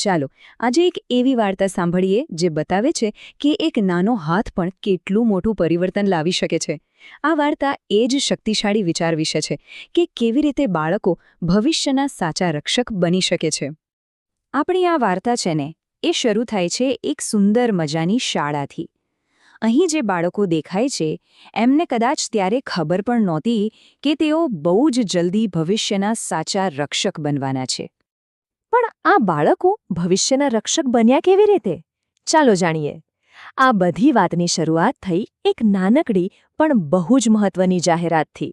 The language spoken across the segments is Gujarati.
ચાલો આજે એક એવી વાર્તા સાંભળીએ જે બતાવે છે કે એક નાનો હાથ પણ કેટલું મોટું પરિવર્તન લાવી શકે છે. આ વાર્તા એ જ શક્તિશાળી વિચાર વિશે છે કે કેવી રીતે બાળકો ભવિષ્યના સાચા રક્ષક બની શકે છે. આપણી આ વાર્તા છે ને એ શરૂ થાય છે એક સુંદર મજાની શાળાથી. અહીં જે બાળકો દેખાય છે એમને કદાચ ત્યારે ખબર પણ નહોતી કે તેઓ બહુ જ જલ્દી ભવિષ્યના સાચા રક્ષક બનવાના છે. પણ આ બાળકો ભવિષ્યના રક્ષક બન્યા કેવી રીતે? ચાલો જાણીએ. આ બધી વાતની શરૂઆત થઈ એક નાનકડી પણ બહુ જ મહત્વની જાહેરાતથી.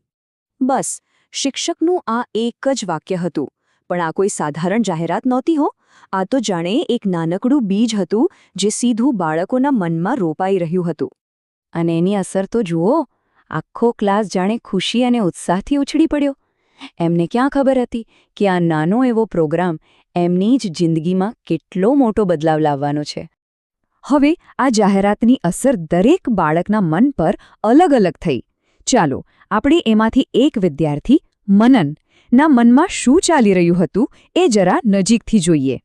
બસ શિક્ષકનું આ એક જ વાક્ય હતું, પણ આ કોઈ સાધારણ જાહેરાત નહોતી હો. આ તો જાણે એક નાનકડું બીજ હતું જે સીધું બાળકોના મનમાં રોપાઈ રહ્યું હતું. અને એની અસર તો જુઓ, આખો ક્લાસ જાણે ખુશી અને ઉત્સાહથી ઉછળી પડ્યો. એમને ક્યાં ખબર હતી કે આ નાનો એવો પ્રોગ્રામ એમની જ જિંદગીમાં કેટલો મોટો બદલાવ લાવવાનો છે. હવે આ જાહેરાતની અસર દરેક બાળકના મન પર અલગ અલગ થઈ. ચાલો આપણે એમાંથી એક વિદ્યાર્થી મનનના મનમાં શું ચાલી રહ્યું હતું એ જરા નજીકથી જોઈએ.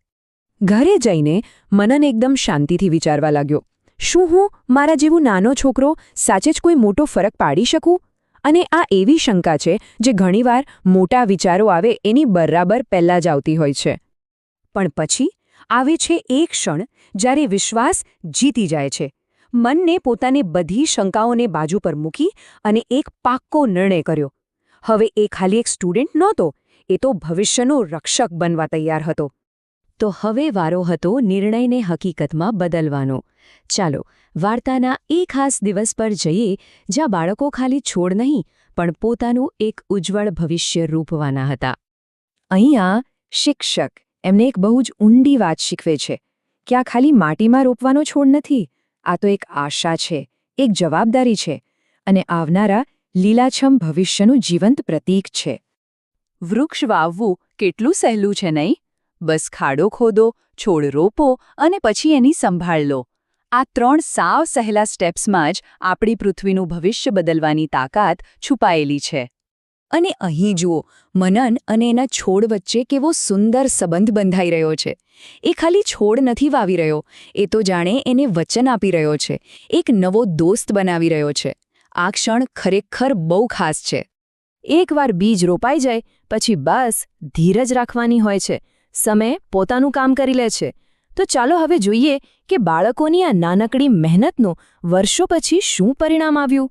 ઘરે જઈને મનન એકદમ શાંતિથી વિચારવા લાગ્યો, શું હું મારા જેવું નાનો છોકરો સાચે જ કોઈ મોટો ફરક પાડી શકું? અને આ એવી શંકા છે જે ઘણીવાર મોટા વિચારો આવે એની બરાબર પહેલાં જ આવતી હોય છે. પણ પછી આવે છે એક ક્ષણ જ્યારે વિશ્વાસ જીતી જાય છે. મનને પોતાની બધી શંકાઓને બાજુ પર મૂકી અને એક પાક્કો નિર્ણય કર્યો. હવે એ ખાલી એક સ્ટુડન્ટ નહોતો, એ તો ભવિષ્યનો રક્ષક બનવા તૈયાર હતો. તો હવે વારો હતો નિર્ણયને હકીકતમાં બદલવાનો. ચાલો વાર્તાના એ ખાસ દિવસ પર જઈએ જ્યાં બાળકો ખાલી છોડ નહીં પણ પોતાનું એક ઉજ્જવળ ભવિષ્ય રૂપવાના હતા. અહીંયા શિક્ષક એમને એક બહુ જ ઊંડી વાત શીખવે છે કે આ ખાલી માટીમાં રોપવાનો છોડ નથી, આ તો એક આશા છે, એક જવાબદારી છે અને આવનારા લીલાછમ ભવિષ્યનું જીવંત પ્રતીક છે. વૃક્ષ વાવવું કેટલું સહેલું છે નહીં? બસ ખાડો ખોદો, છોડ રોપો અને પછી એની સંભાળ લો. આ 3 સાવ સહેલા સ્ટેપ્સમાં જ આપણી પૃથ્વીનું ભવિષ્ય બદલવાની તાકાત છુપાયેલી છે. અને અહીં જુઓ, મનન અને એના છોડ વચ્ચે કેવો સુંદર સંબંધ બંધાઈ રહ્યો છે. એ ખાલી છોડ નથી વાવી રહ્યો, એ તો જાણે એને વચન આપી રહ્યો છે, એક નવો દોસ્ત બનાવી રહ્યો છે. આ ક્ષણ ખરેખર બહુ ખાસ છે. એકવાર બીજ રોપાઈ જાય પછી બસ ધીરજ રાખવાની હોય છે. સમય પોતાનું કામ કરી લે છે. તો ચાલો હવે જોઈએ કે બાળકોની આ નાનકડી મહેનતનું વર્ષો પછી શું પરિણામ આવ્યું.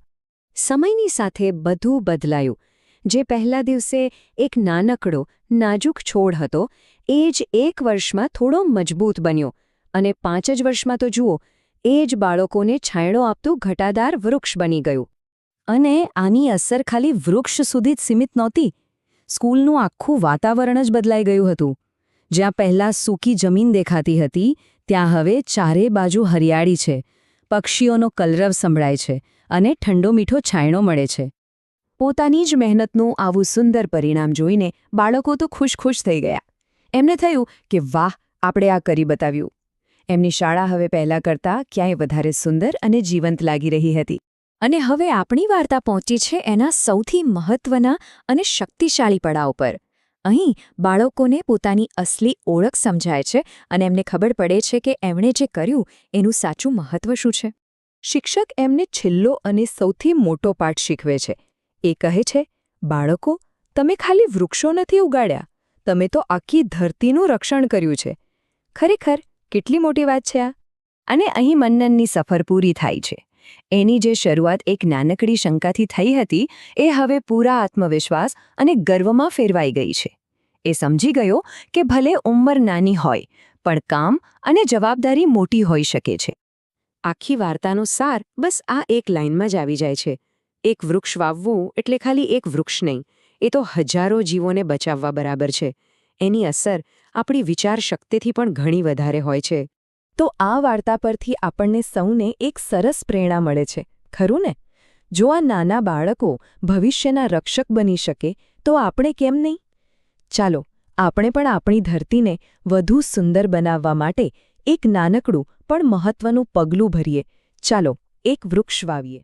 સમયની સાથે બધું બદલાયું. જે પહેલા દિવસે એક નાનકડો નાજુક છોડ હતો એ જ 1 વર્ષમાં થોડો મજબૂત બન્યો અને 5 જ વર્ષમાં તો જુઓ, એ જ બાળકોને છાંયડો આપતું ઘટાદાર વૃક્ષ બની ગયું. અને આની અસર ખાલી વૃક્ષ સુધી જ સીમિત નહોતી. સ્કૂલનું આખું વાતાવરણ જ બદલાઈ ગયું હતું. જ્યાં પહેલાં સૂકી જમીન દેખાતી હતી ત્યાં હવે ચારે બાજુ હરિયાળી છે, પક્ષીઓનો કલરવ સંભળાય છે અને ઠંડો મીઠો છાંયડો મળે છે. પોતાની જ મહેનતનું આવું સુંદર પરિણામ જોઈને બાળકો તો ખુશ થઈ ગયા. એમને થયું કે વાહ, આપણે આ કરી બતાવ્યું. એમની શાળા હવે પહેલાં કરતાં ક્યાંય વધારે સુંદર અને જીવંત લાગી રહી હતી. અને હવે આપણી વાર્તા પહોંચી છે એના સૌથી મહત્વના અને શક્તિશાળી પડાવ પર. અહીં બાળકોને પોતાની અસલી ઓળખ સમજાય છે અને એમને ખબર પડે છે કે એમણે જે કર્યું એનું સાચું મહત્વ શું છે. શિક્ષક એમને છેલ્લો અને સૌથી મોટો પાઠ શીખવે છે. એ કહે છે, બાળકો, તમે ખાલી વૃક્ષો નથી ઉગાડ્યા, તમે તો આખી ધરતીનું રક્ષણ કર્યું છે. ખરેખર કેટલી મોટી વાત છે આ. અને અહીં મનનની સફર પૂરી થાય છે. એની જે શરૂઆત એક નાનકડી શંકાથી થઈ હતી એ હવે પૂરા આત્મવિશ્વાસ અને ગર્વમાં ફેરવાઈ ગઈ છે. એ સમજી ગયો કે ભલે ઉંમર નાની હોય પણ કામ અને જવાબદારી મોટી હોઈ શકે છે. આખી વાર્તાનો સાર બસ આ એક લાઇનમાં જ આવી જાય છે. એક વૃક્ષ વાવવું એટલે ખાલી એક વૃક્ષ નહીં, એ તો હજારો જીવોને બચાવવા બરાબર છે. એની અસર આપણી વિચાર શક્તિથી પણ ઘણી વધારે હોય છે. તો આ વાર્તા પરથી આપણને સૌને એક સરસ પ્રેરણા મળે છે, ખરું ને? જો આ નાના બાળકો ભવિષ્યના રક્ષક બની શકે તો આપણે કેમ નહીં? ચાલો આપણે પણ આપણી ધરતીને વધુ સુંદર બનાવવા માટે એક નાનકડું પણ મહત્વનું પગલું ભરીએ. ચાલો એક વૃક્ષ વાવીએ.